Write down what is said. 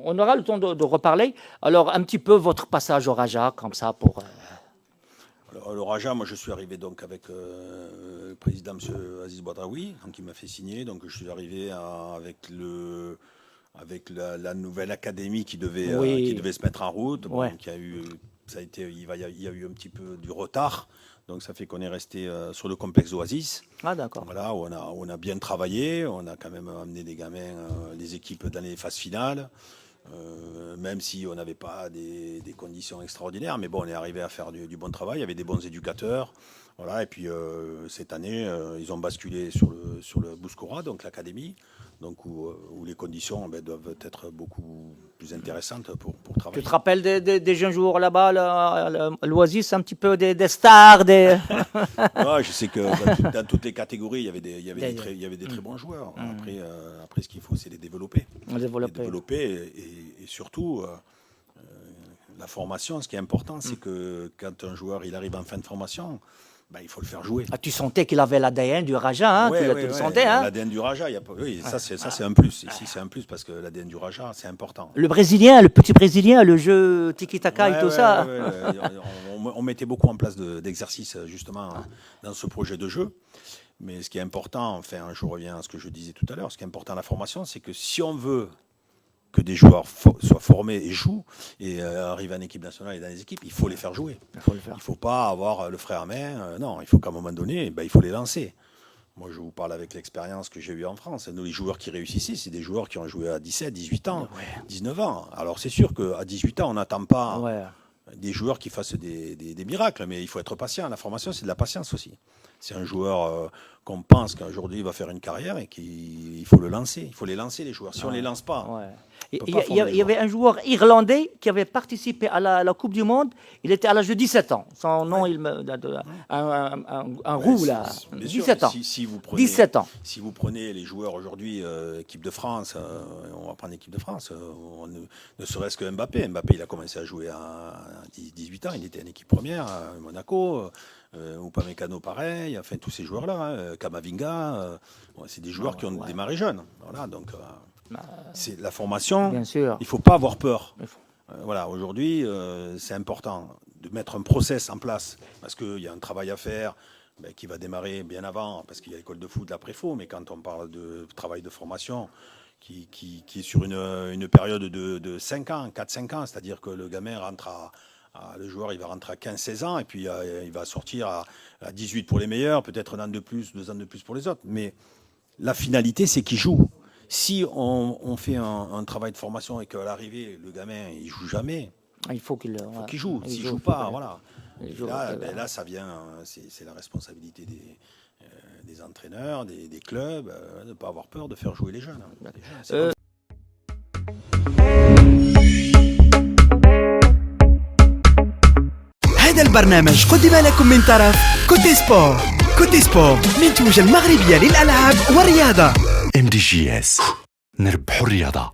on aura le temps de reparler. Alors, un petit peu votre passage au Raja, comme ça, pour... Alors, le Raja, moi je suis arrivé donc avec le président M. Aziz Bouadraoui, qui m'a fait signer. Donc je suis arrivé avec la nouvelle académie qui devait se mettre en route. Bon, Ouais. donc, il y a eu un petit peu du retard. Donc ça fait qu'on est resté sur le complexe d'Oasis. Ah, d'accord. Voilà, où on a bien travaillé, on a quand même amené des gamins, les équipes dans les phases finales, même si on n'avait pas des conditions extraordinaires, mais bon, on est arrivé à faire du bon travail, il y avait des bons éducateurs, voilà, et puis cette année, ils ont basculé sur le Bouskoura, donc l'académie, donc où les conditions doivent être beaucoup plus intéressantes pour travailler. Tu te rappelles des jeunes joueurs là-bas, l'Oasis, un petit peu des stars, des... Ouais, je sais que dans toutes les catégories, il y avait des très bons joueurs. Après, ce qu'il faut, c'est les développer. Et surtout, la formation, ce qui est important, c'est que quand un joueur il arrive en fin de formation, il faut le faire jouer. Ah, tu sentais qu'il avait l'ADN du Raja, hein, tu le sentais, hein. L'ADN du Raja, ça c'est un plus. Ici, c'est un plus parce que l'ADN du Raja, c'est important. Le petit Brésilien, le jeu tiki-taka et tout ça. On mettait beaucoup en place d'exercices, justement, dans ce projet de jeu. Mais ce qui est important, enfin, je reviens à ce que je disais tout à l'heure, ce qui est important à la formation, c'est que si on veut que des joueurs soient formés et jouent et arrivent en équipe nationale et dans les équipes, il faut les faire jouer. Il ne faut pas avoir le frein à main. Non, il faut qu'à un moment donné, il faut les lancer. Moi, je vous parle avec l'expérience que j'ai eue en France. Nous, les joueurs qui réussissent ici, c'est des joueurs qui ont joué à 17, 18 ans, 19 ans. Alors, c'est sûr qu'à 18 ans, on n'attend pas des joueurs qui fassent des miracles, mais il faut être patient. La formation, c'est de la patience aussi. C'est un joueur qu'on pense qu'aujourd'hui il va faire une carrière et qu'il faut le lancer. Il faut les lancer, les joueurs. Si on ne les lance pas... Il y avait un joueur irlandais qui avait participé à la Coupe du Monde. Il était à l'âge de 17 ans. Son nom, un roux, là. 17 ans. Si vous prenez, 17 ans. Si vous prenez les joueurs aujourd'hui, équipe de France, on va prendre l'équipe de France, ne serait-ce que Mbappé. Mbappé, il a commencé à jouer à 18 ans. Il était en équipe première à Monaco. Upamecano, pareil. Enfin, tous ces joueurs-là. Kamavinga. C'est des joueurs qui ont démarré jeunes. Voilà, donc... c'est la formation. Bien sûr. Il ne faut pas avoir peur. Voilà, aujourd'hui, c'est important de mettre un process en place parce qu'il y a un travail à faire qui va démarrer bien avant, parce qu'il y a l'école de foot, l'après-faux, mais quand on parle de travail de formation qui est sur une période de 5 ans, 4-5 ans, c'est-à-dire que le gamin rentre le joueur il va rentrer à 15-16 ans et puis il va sortir à 18 pour les meilleurs, peut-être un an de plus, 2 ans de plus pour les autres. Mais la finalité, c'est qu'il joue. Si on fait un travail de formation et qu'à l'arrivée, le gamin, il ne joue jamais, il faut qu'il joue. S'il ne joue pas, voilà. Là, ça vient, c'est la responsabilité des entraîneurs, des clubs, de ne pas avoir peur de faire jouer les jeunes. هذا البرنامج قدم لكم من طرف كوتي سبور منتوج المغربية للألعاب والرياضة. MDGS نربحوا الرياضة.